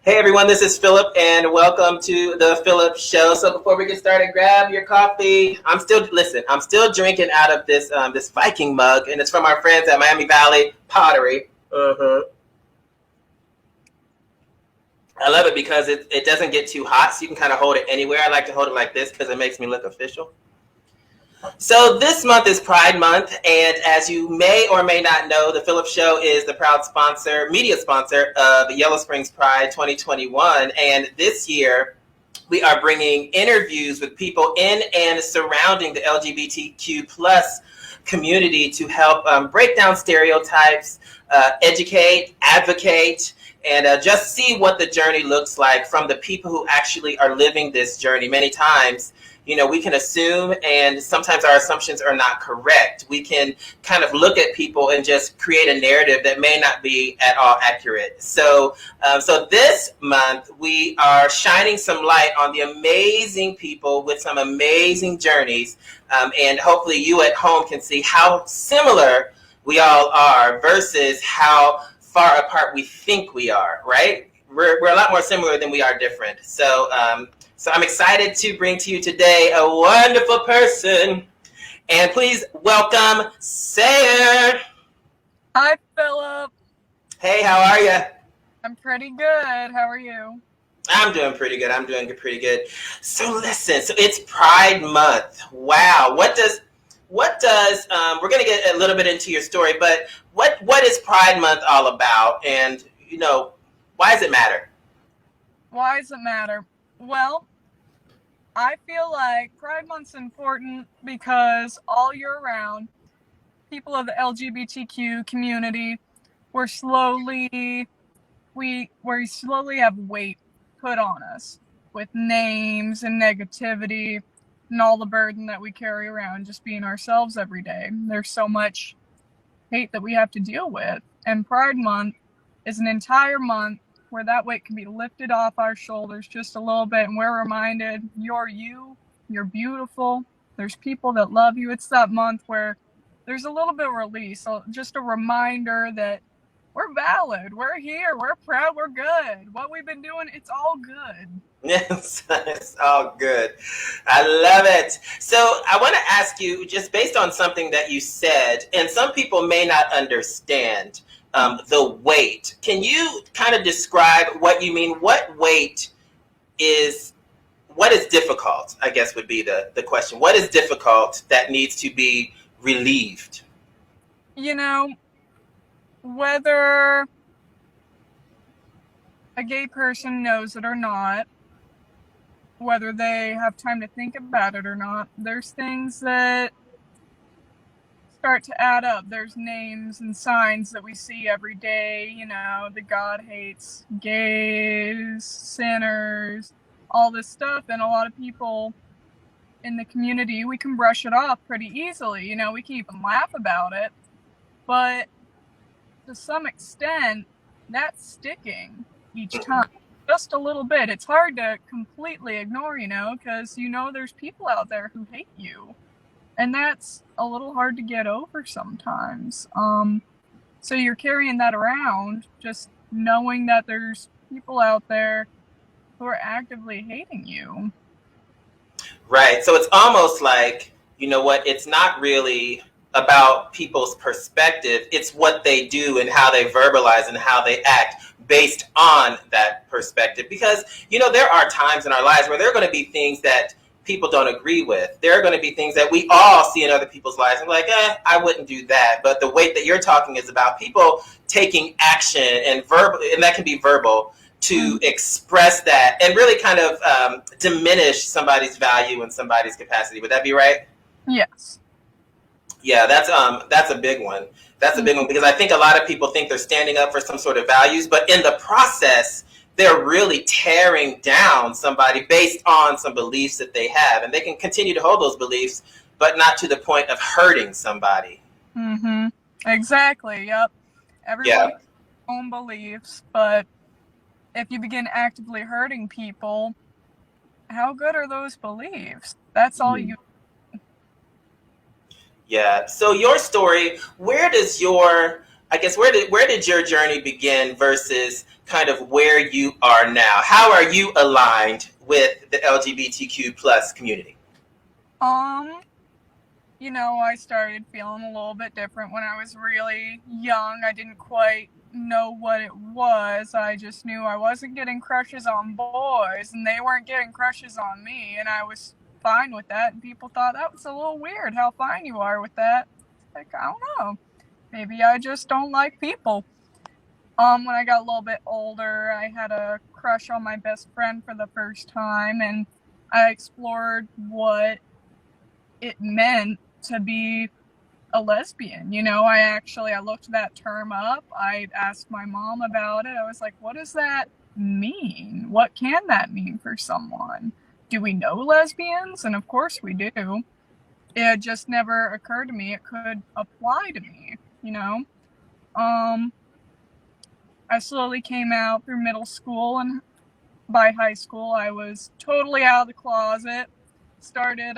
Hey everyone, this is Phillip, and welcome to the Phillip Show. So before we get started, grab your coffee. I'm still drinking out of this Viking mug, and it's from our friends at Miami Valley Pottery. I love it because it doesn't get too hot, so you can kind of hold it anywhere. I like to hold it like this because it makes me look official. So this month is Pride Month, and as you may or may not know, the Phillip Show is the proud media sponsor of Yellow Springs Pride 2021. And this year, we are bringing interviews with people in and surrounding the LGBTQ plus community to help break down stereotypes, educate, advocate, and just see what the journey looks like from the people who actually are living this journey. Many times, we can assume, and sometimes our assumptions are not correct. We can kind of look at people and just create a narrative that may not be at all accurate. So this month, we are shining some light on the amazing people with some amazing journeys. And hopefully you at home can see how similar we all are versus how far apart we think we are, right? We're a lot more similar than we are different. So I'm excited to bring to you today a wonderful person. And please welcome Sayre. Hi, Phillip. Hey, how are you? I'm pretty good. How are you? I'm doing pretty good. So listen, so it's Pride Month. Wow. What does we're going to get a little bit into your story, but what is Pride Month all about? And, why does it matter? Why does it matter? Well, I feel like Pride Month's important because all year round, people of the LGBTQ community, we slowly have weight put on us with names and negativity and all the burden that we carry around just being ourselves every day. There's so much hate that we have to deal with. And Pride Month is an entire month where that weight can be lifted off our shoulders just a little bit, and we're reminded you're beautiful, there's people that love you. It's that month where there's a little bit of release, so just a reminder that we're valid, we're here, we're proud, we're good. What we've been doing, it's all good. Yes, it's all good. I love it. So I want to ask you, just based on something that you said, and some people may not understand the weight. Can you kind of describe what you mean? What is difficult, I guess would be the question. What is difficult that needs to be relieved? Whether a gay person knows it or not, whether they have time to think about it or not, there's things that start to add up. There's names and signs that we see every day, the God hates gays, sinners, all this stuff. And a lot of people in the community, we can brush it off pretty easily. We can even laugh about it. But to some extent, that's sticking each time. Just a little bit. It's hard to completely ignore, because there's people out there who hate you. And that's a little hard to get over sometimes. So you're carrying that around, just knowing that there's people out there who are actively hating you. Right. So it's almost like, it's not really about people's perspective. It's what they do and how they verbalize and how they act based on that perspective. Because, there are times in our lives where there are going to be things that people don't agree with. There are going to be things that we all see in other people's lives and like, I wouldn't do that. But the weight that you're talking is about people taking action and that can be verbal to express that and really kind of diminish somebody's value and somebody's capacity. Would that be right? Yes. Yeah, that's a big one. That's a big one because I think a lot of people think they're standing up for some sort of values, but in the process, they're really tearing down somebody based on some beliefs that they have. And they can continue to hold those beliefs, but not to the point of hurting somebody. Mm-hmm. Exactly. Yep. Everyone has their own beliefs, but if you begin actively hurting people, how good are those beliefs? That's all you. Yeah. So your story, where does your I guess where did your journey begin versus kind of where you are now? How are you aligned with the LGBTQ plus community? You know, I started feeling a little bit different when I was really young. I didn't quite know what it was. I just knew I wasn't getting crushes on boys and they weren't getting crushes on me, and I was fine with that, and people thought that was a little weird how fine you are with that. Like, I don't know. Maybe I just don't like people. When I got a little bit older, I had a crush on my best friend for the first time, and I explored what it meant to be a lesbian. You know, I looked that term up. I asked my mom about it. I was like, what does that mean? What can that mean for someone? Do we know lesbians? And of course we do. It just never occurred to me it could apply to me, you know? I slowly came out through middle school, and by high school I was totally out of the closet. Started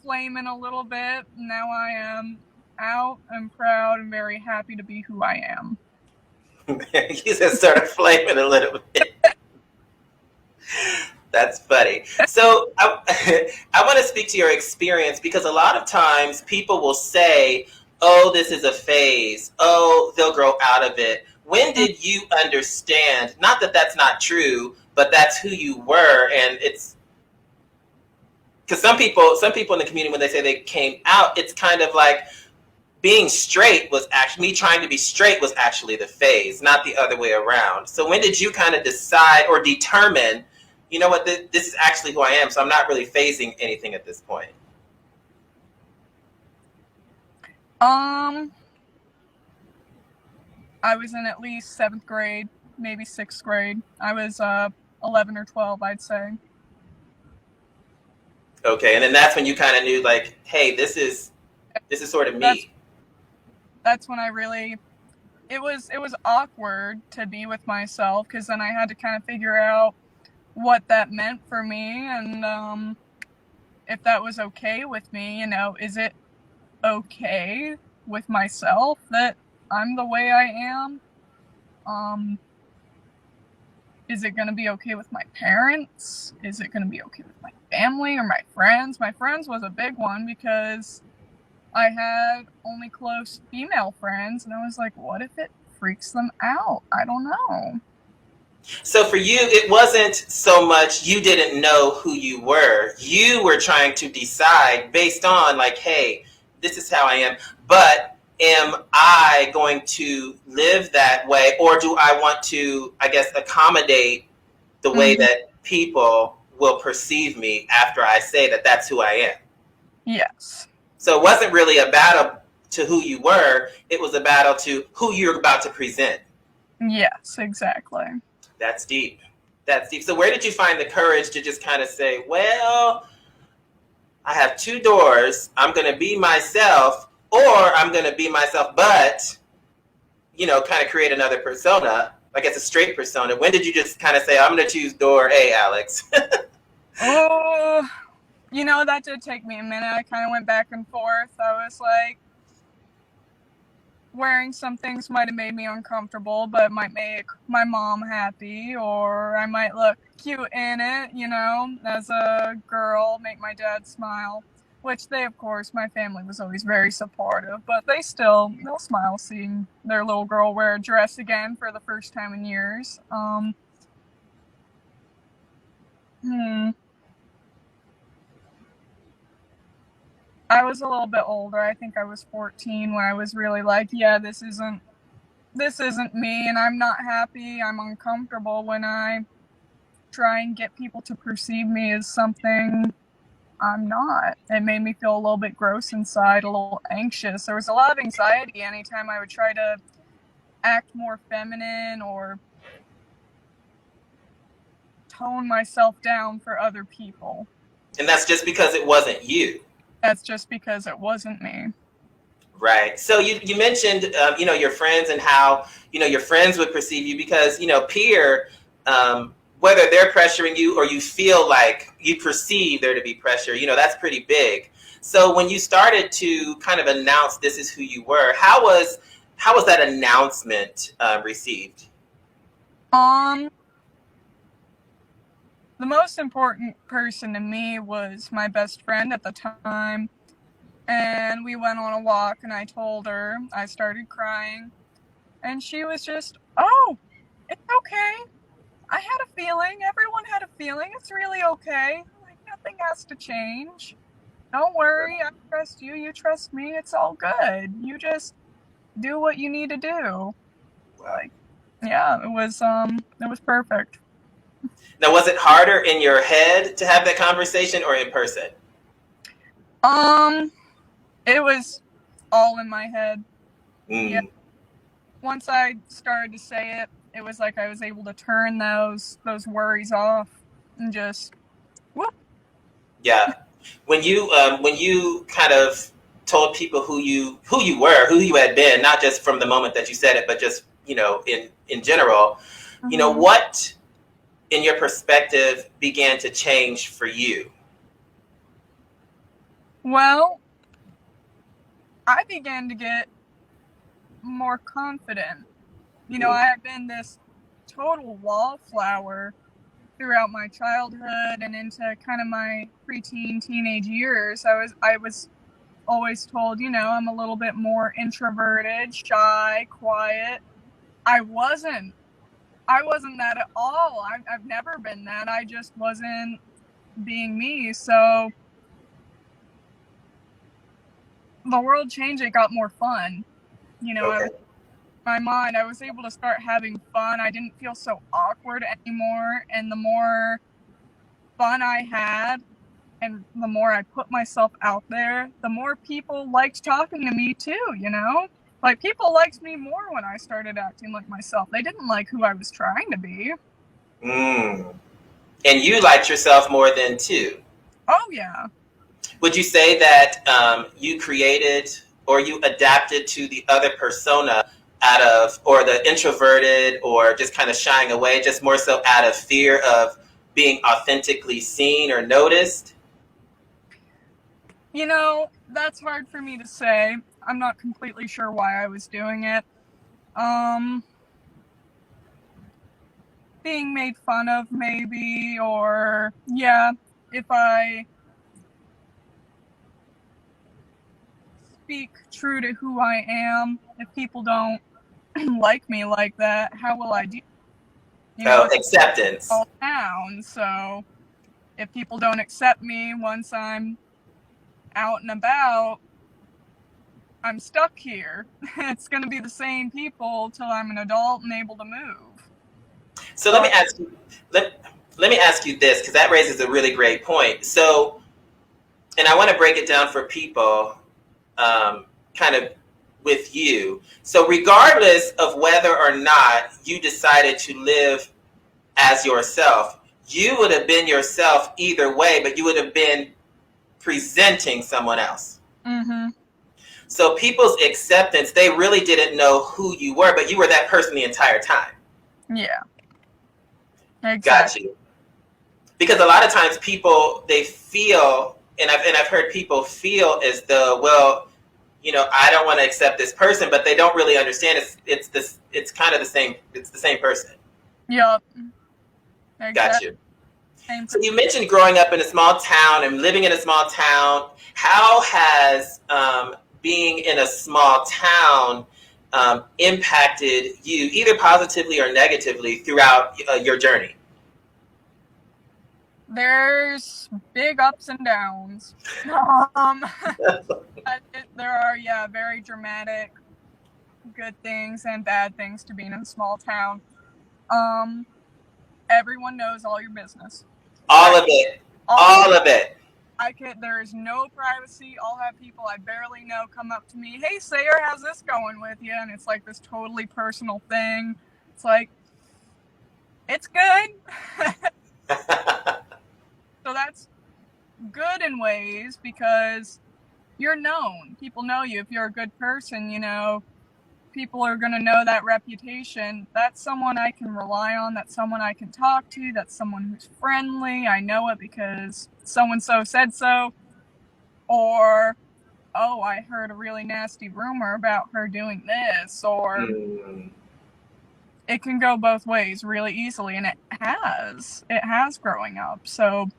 flaming a little bit. Now I am out and proud and very happy to be who I am. You just started flaming a little bit. That's funny. So I want to speak to your experience, because a lot of times people will say, oh, this is a phase. Oh, they'll grow out of it. When did you understand, not that that's not true, but that's who you were? And it's because some people in the community, when they say they came out, it's kind of like being straight was actually, me trying to be straight was actually the phase, not the other way around. So when did you kind of decide or determine, you know what, this is actually who I am, so I'm not really phasing anything at this point? I was in at least 7th grade, maybe 6th grade. I was 11 or 12, I'd say. Okay, and then that's when you kind of knew, like, hey, this is sort of me. That's when I really, it was awkward to be with myself, because then I had to kind of figure out what that meant for me, and if that was okay with me. You know, is it okay with myself that I'm the way I am? Is it going to be okay with my parents? Is it going to be okay with my family or my friends? My friends was a big one, because I had only close female friends, and I was like, what if it freaks them out? I don't know. So for you, it wasn't so much you didn't know who you were. You were trying to decide based on, like, hey, this is how I am, but am I going to live that way, or do I want to, I guess, accommodate the way that people will perceive me after I say that that's who I am? Yes. So it wasn't really a battle to who you were. It was a battle to who you're about to present. Yes, exactly. That's deep. That's deep. So where did you find the courage to just kind of say, well, I have two doors. I'm going to be myself, or I'm going to be myself, but, you know, kind of create another persona, like it's a straight persona. When did you just kind of say, I'm going to choose door A, Alex? Oh, you know, that did take me a minute. I kind of went back and forth. I was like, wearing some things might have made me uncomfortable, but it might make my mom happy, or I might look cute in it, you know, as a girl, make my dad smile, which they, of course, my family was always very supportive, but they'll smile seeing their little girl wear a dress again for the first time in years. I was a little bit older. I think I was 14 when I was really like, yeah, this isn't me, and I'm not happy. I'm uncomfortable when I try and get people to perceive me as something I'm not. It made me feel a little bit gross inside, a little anxious. There was a lot of anxiety anytime I would try to act more feminine or tone myself down for other people. And that's just because it wasn't you. That's just because it wasn't me. Right. So you mentioned, you know, your friends and how, you know, your friends would perceive you because, you know, peer, whether they're pressuring you or you feel like you perceive there to be pressure, you know, that's pretty big. So when you started to kind of announce this is who you were, how was how was that announcement received? The most important person to me was my best friend at the time. And we went on a walk and I told her, I started crying. And she was just, oh, it's okay. I had a feeling. Everyone had a feeling. It's really okay. Like, nothing has to change. Don't worry. I trust you. You trust me. It's all good. You just do what you need to do. Like, yeah, it was perfect. Now, was it harder in your head to have that conversation or in person? It was all in my head. Yeah. Once I started to say it, it was like I was able to turn those worries off and just whoop. Yeah. When you kind of told people who you were, who you had been, not just from the moment that you said it, but just, you know, in general, you know, what in your perspective began to change for you? Well, I began to get more confident. You know, I had been this total wallflower throughout my childhood and into kind of my preteen, teenage years. I was always told, you know, I'm a little bit more introverted, shy, quiet. I wasn't that at all. I've never been that. I just wasn't being me. So the world changed. It got more fun. You know, Okay. my mind, I was able to start having fun. I didn't feel so awkward anymore. And the more fun I had and the more I put myself out there, the more people liked talking to me too, you know? Like, people liked me more when I started acting like myself. They didn't like who I was trying to be. And you liked yourself more then too. Oh, yeah. Would you say that you created or you adapted to the other persona out of, or the introverted or just kind of shying away, just more so out of fear of being authentically seen or noticed? You know, that's hard for me to say. I'm not completely sure why I was doing it. Being made fun of maybe, or yeah, if I speak true to who I am, if people don't like me like that, how will I do? You know, Oh, it's acceptance. all down. So if people don't accept me once I'm out and about, I'm stuck here. It's going to be the same people till I'm an adult and able to move. So let me ask you, let me ask you this, because that raises a really great point. So, and I want to break it down for people, kind of with you. So regardless of whether or not you decided to live as yourself, you would have been yourself either way, but you would have been presenting someone else. Mm-hmm. So people's acceptance, they really didn't know who you were, but you were that person the entire time. Yeah. Exactly. Got you. Because a lot of times people, they feel, and I've heard people feel as though, well, you know, I don't want to accept this person, but they don't really understand it's kind of the same person. Yep. Exactly. Got you. So you mentioned growing up in a small town and living in a small town. How has being in a small town impacted you, either positively or negatively, throughout your journey? There's big ups and downs. There are, yeah, very dramatic good things and bad things to being in a small town. Everyone knows all your business. All of it. All of it. There is no privacy. I'll have people I barely know come up to me. Hey, Sayre, how's this going with you? And it's like this totally personal thing. It's like, it's good. So that's good in ways because you're known. People know you. If you're a good person, you know, people are going to know that reputation. That's someone I can rely on. That's someone I can talk to. That's someone who's friendly. I know it because so-and-so said so. Or oh, I heard a really nasty rumor about her doing this, or it can go both ways really easily, and it has growing up. So,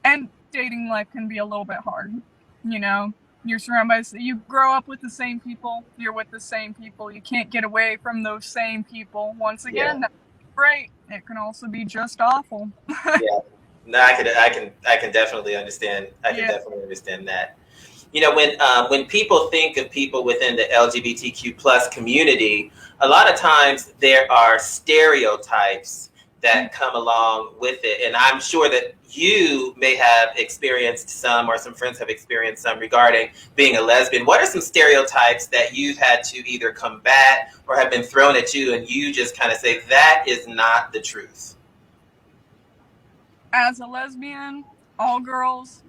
and dating life can be a little bit hard, you know. You're surrounded by, you grow up with the same people, you're with the same people, you can't get away from those same people. Once Yeah. again, that's great. It can also be just awful. Yeah. No, I can definitely understand. I can Yeah. definitely understand that. You know, when people think of people within the LGBTQ plus community, a lot of times there are stereotypes that come along with it, and I'm sure that you may have experienced some, or some friends have experienced some, regarding being a lesbian. What are some stereotypes that you've had to either combat or have been thrown at you, and you just kind of say that is not the truth? As a lesbian, all girls,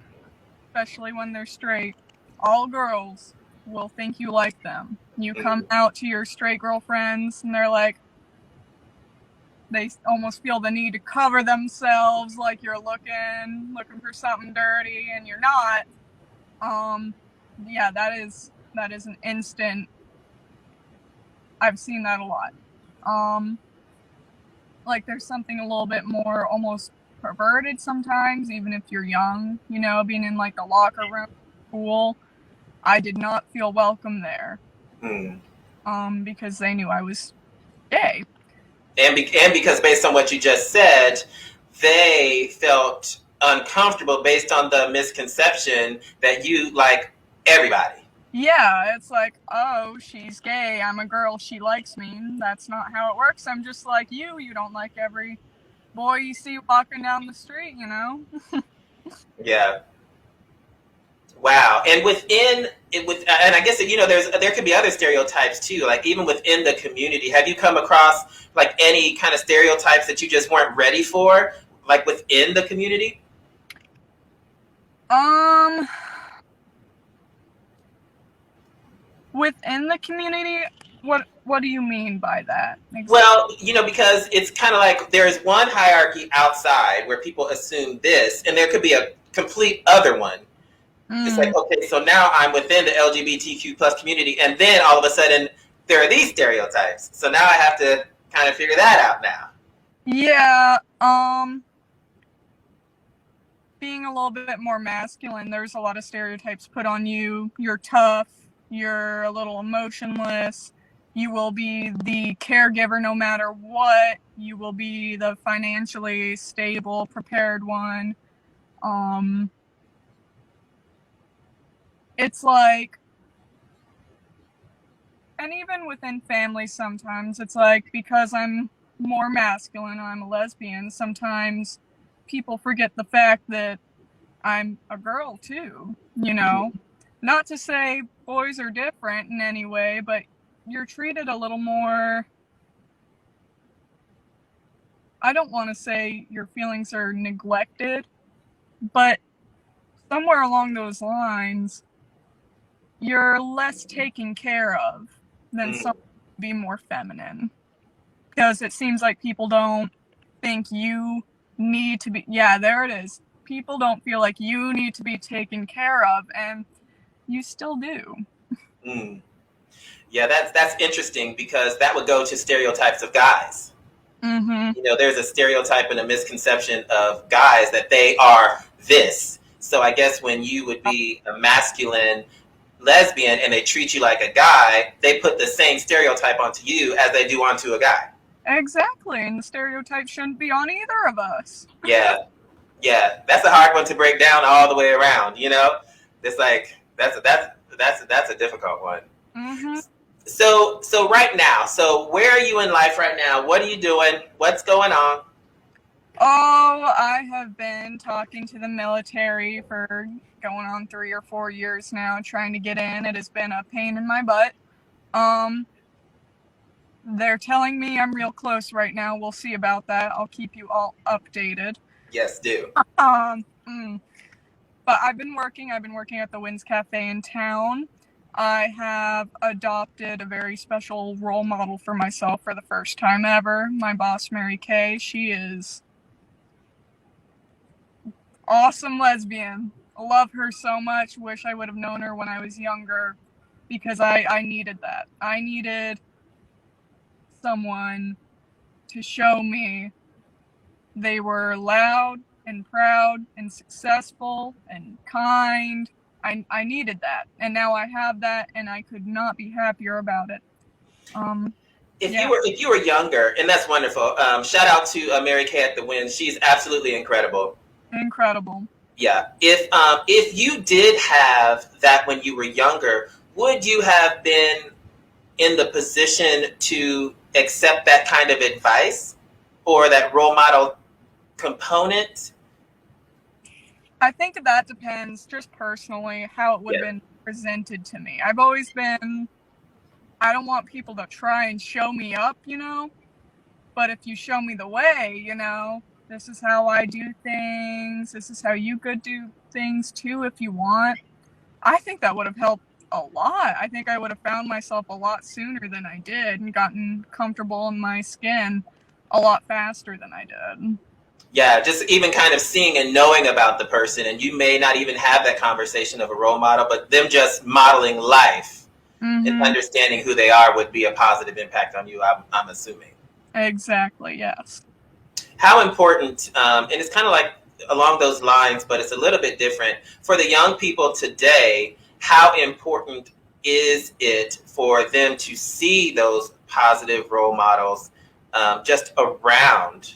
especially when they're straight, all girls will think you like them. You come out to your straight girlfriends and they're like, they almost feel the need to cover themselves, like you're looking for something dirty, and you're not. Yeah, that is an instant. I've seen that a lot. Like there's something a little bit more almost perverted sometimes, even if you're young, you know, being in like the locker room, school. I did not feel welcome there. Because they knew I was gay. And because based on what you just said, they felt uncomfortable based on the misconception that you like everybody. Yeah, it's like, oh, she's gay, I'm a girl, she likes me. That's not how it works. I'm just like you. You don't like every boy you see walking down the street, you know? Yeah. Wow. And and I guess there could be other stereotypes too. Like even within the community, have you come across like any kind of stereotypes that you just weren't ready for, like within the community? Within the community, what do you mean by that? Exactly. Well, because it's kind of like there's one hierarchy outside where people assume this, and there could be a complete other one. It's like, okay, so now I'm within the LGBTQ plus community, and then all of a sudden there are these stereotypes. So now I have to kind of figure that out now. Yeah, being a little bit more masculine, there's a lot of stereotypes put on you. You're tough, you're a little emotionless, you will be the caregiver no matter what, you will be the financially stable, prepared one. It's like, and even within families sometimes, it's like, because I'm more masculine, I'm a lesbian, sometimes people forget the fact that I'm a girl too, you know? Not to say boys are different in any way, but you're treated a little more, I don't want to say your feelings are neglected, but somewhere along those lines, you're less taken care of than someone to be more feminine. Because it seems like people don't think you need to be, yeah, there it is. People don't feel like you need to be taken care of, and you still do. Yeah, that's interesting, because that would go to stereotypes of guys. There's a stereotype and a misconception of guys that they are this. So I guess when you would be a masculine lesbian and they treat you like a guy, they put the same stereotype onto you as they do onto a guy. Exactly, and the stereotype shouldn't be on either of us. Yeah, that's a hard one to break down all the way around. It's like that's a difficult one. So right now, where are you in life right now? What are you doing? What's going on? Oh, I have been talking to the military for going on 3 or 4 years now, trying to get in. It has been a pain in my butt. They're telling me I'm real close right now. We'll see about that. I'll keep you all updated. Yes, do. But I've been working at the Wynn's Cafe in town. I have adopted a very special role model for myself for the first time ever. My boss, Mary Kay, she is awesome lesbian. love her so much. Wish I would have known her when I was younger, because I needed that. I needed someone to show me they were loud and proud and successful and kind. I needed that, and now I have that, and I could not be happier about it. If you were younger, and that's wonderful. Shout out to Mary Kay at the Win. She's absolutely incredible. Incredible. Yeah. If you did have that when you were younger, would you have been in the position to accept that kind of advice or that role model component? I think that depends, just personally, how it would have been presented to me. I've always been, I don't want people to try and show me up, but if you show me the way, this is how I do things, this is how you could do things too if you want. I think that would have helped a lot. I think I would have found myself a lot sooner than I did and gotten comfortable in my skin a lot faster than I did. Yeah, just even kind of seeing and knowing about the person, and you may not even have that conversation of a role model, but them just modeling life and understanding who they are would be a positive impact on you, I'm assuming. Exactly, yes. How important, and it's kind of like along those lines, but it's a little bit different, for the young people today, how important is it for them to see those positive role models just around?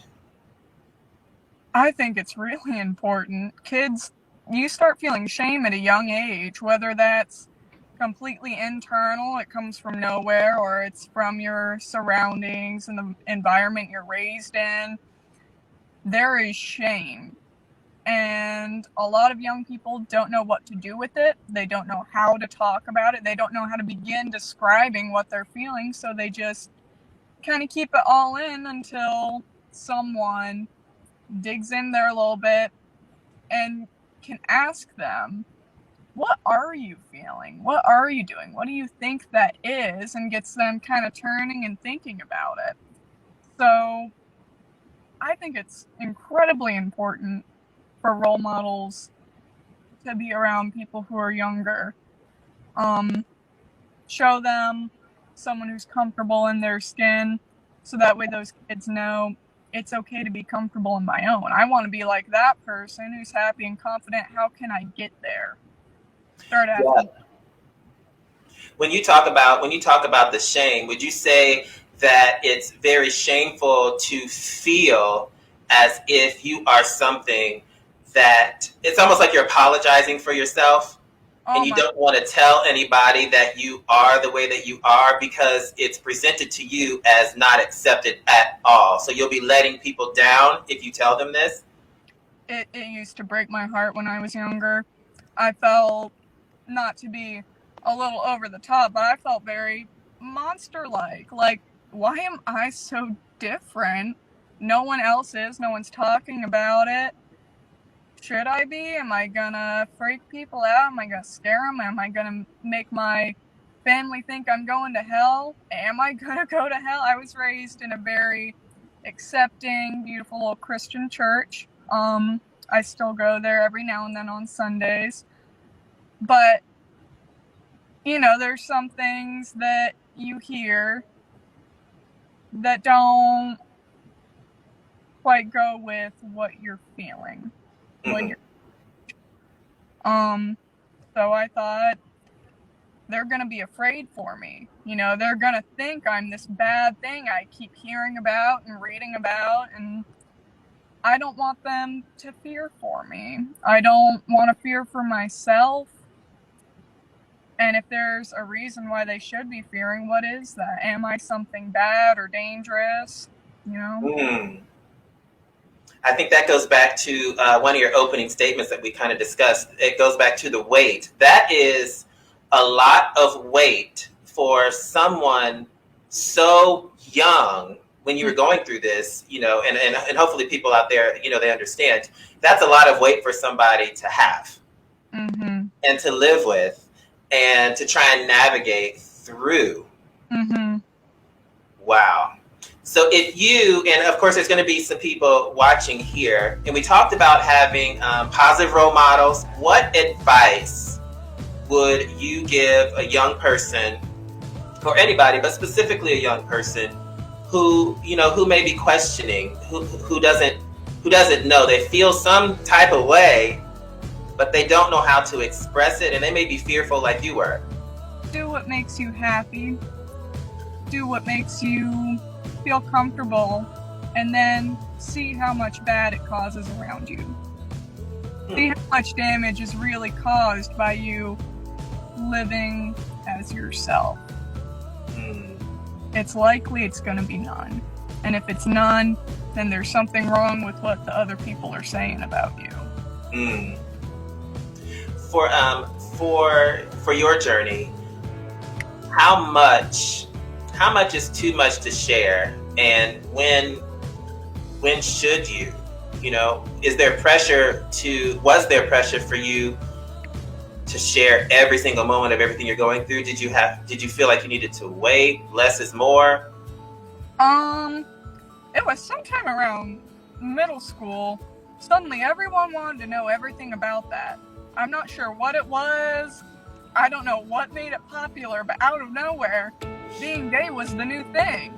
I think it's really important. Kids, you start feeling shame at a young age, whether that's completely internal, it comes from nowhere, or it's from your surroundings and the environment you're raised in. There is shame. And a lot of young people don't know what to do with it. They don't know how to talk about it. They don't know how to begin describing what they're feeling. So they just kind of keep it all in until someone digs in there a little bit and can ask them, what are you feeling? What are you doing? What do you think that is? And gets them kind of turning and thinking about it. So I think it's incredibly important for role models to be around people who are younger. Show them someone who's comfortable in their skin, so that way those kids know it's okay to be comfortable in my own. I want to be like that person who's happy and confident. How can I get there? Start asking. Yeah. When you talk about the shame, would you say that it's very shameful to feel as if you are something that it's almost like you're apologizing for yourself, and you don't want to tell anybody that you are the way that you are because it's presented to you as not accepted at all? So you'll be letting people down if you tell them this? It used to break my heart when I was younger. I felt, not to be a little over the top, but I felt very monster-like. Like, why am I so different? No one else is. No one's talking about it. Should I be? Am I gonna freak people out? Am I gonna scare them? Am I gonna make my family think I'm going to hell? Am I gonna go to hell? I was raised in a very accepting, beautiful little Christian church. I still go there every now and then on Sundays. But, there's some things that you hear that don't quite go with what you're feeling. So I thought, they're going to be afraid for me. They're going to think I'm this bad thing I keep hearing about and reading about, and I don't want them to fear for me. I don't want to fear for myself. And if there's a reason why they should be fearing, what is that? Am I something bad or dangerous? I think that goes back to one of your opening statements that we kind of discussed. It goes back to the weight. That is a lot of weight for someone so young when you were going through this, and hopefully people out there, they understand. That's a lot of weight for somebody to have and to live with and to try and navigate through. Wow. So if you, and of course there's going to be some people watching here, and we talked about having positive role models. What advice would you give a young person, or anybody, but specifically a young person who, you know, who may be questioning, who doesn't know, they feel some type of way, but they don't know how to express it, and they may be fearful like you were? Do what makes you happy. Do what makes you feel comfortable, and then see how much bad it causes around you. See how much damage is really caused by you living as yourself. It's likely it's going to be none. And if it's none, then there's something wrong with what the other people are saying about you. For your journey, how much is too much to share, and when should you? You know, was there pressure for you to share every single moment of everything you're going through? Did you feel like you needed to wait? Less is more? It was sometime around middle school. Suddenly everyone wanted to know everything about that. I'm not sure what it was. I don't know what made it popular, but out of nowhere, being gay was the new thing.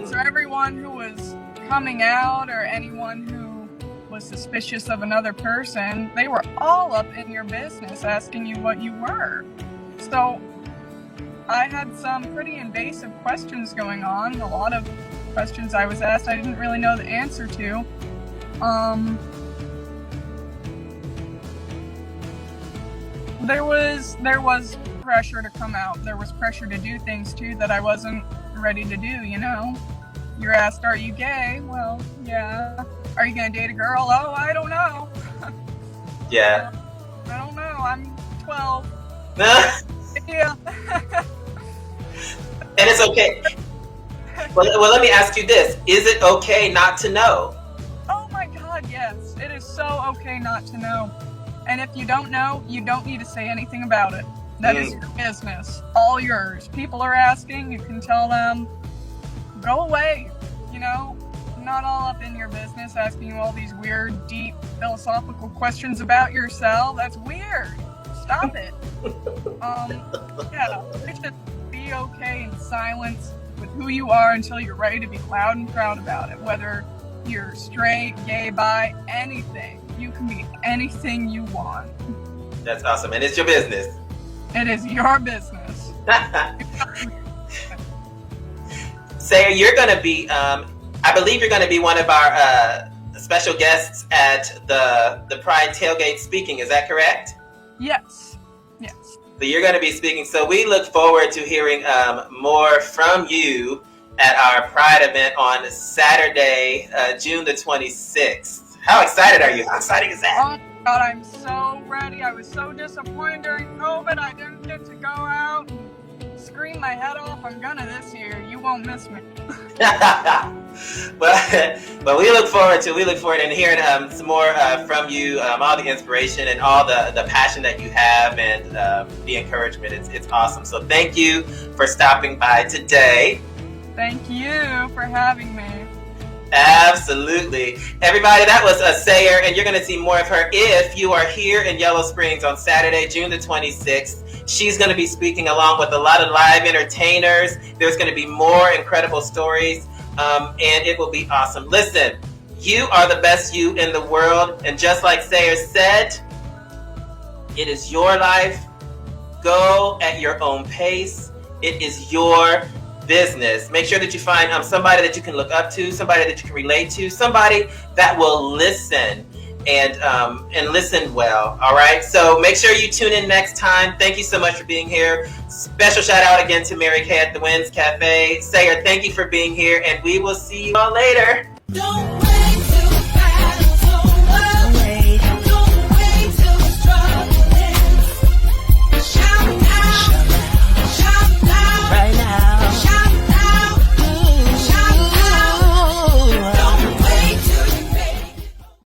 So everyone who was coming out, or anyone who was suspicious of another person, they were all up in your business asking you what you were. So I had some pretty invasive questions going on. A lot of questions I was asked I didn't really know the answer to. There was pressure to come out. There was pressure to do things too that I wasn't ready to do, you know. You're asked, are you gay? Well, yeah. Are you gonna date a girl? Oh, I don't know. Yeah. I don't know. I'm 12. Yeah. And it's okay. Well, let me ask you this. Is it okay not to know? Oh my God, yes. It is so okay not to know. And if you don't know, you don't need to say anything about it. That is your business. All yours. People are asking, you can tell them, go away. You know, not all up in your business asking you all these weird, deep, philosophical questions about yourself. That's weird. Stop it. Yeah, you should be okay in silence with who you are until you're ready to be loud and proud about it. Whether you're straight, gay, bi, anything. You can be anything you want. That's awesome. And it's your business. It is your business. Sayre, you're going to be, I believe you're going to be one of our special guests at the Pride Tailgate speaking. Is that correct? Yes. So you're going to be speaking. So we look forward to hearing more from you at our Pride event on Saturday, June the 26th. How excited are you? How exciting is that? Oh my God, I'm so ready. I was so disappointed during COVID. I didn't get to go out and scream my head off. I'm gonna this year. You won't miss me. But we look forward to hearing some more from you, all the inspiration and all the passion that you have, and the encouragement. It's awesome. So thank you for stopping by today. Thank you for having me. Absolutely. Everybody, that was Sayre, and you're going to see more of her if you are here in Yellow Springs on Saturday, June the 26th. She's going to be speaking along with a lot of live entertainers. There's going to be more incredible stories, and it will be awesome. Listen, you are the best you in the world, and just like Sayre said, it is your life. Go at your own pace. It is your business. Make sure that you find somebody that you can look up to, somebody that you can relate to, somebody that will listen and listen well. All right. So make sure you tune in next time. Thank you so much for being here. Special shout out again to Mary Kay at the Winds Cafe. Sayre, thank you for being here, and we will see you all later. Don't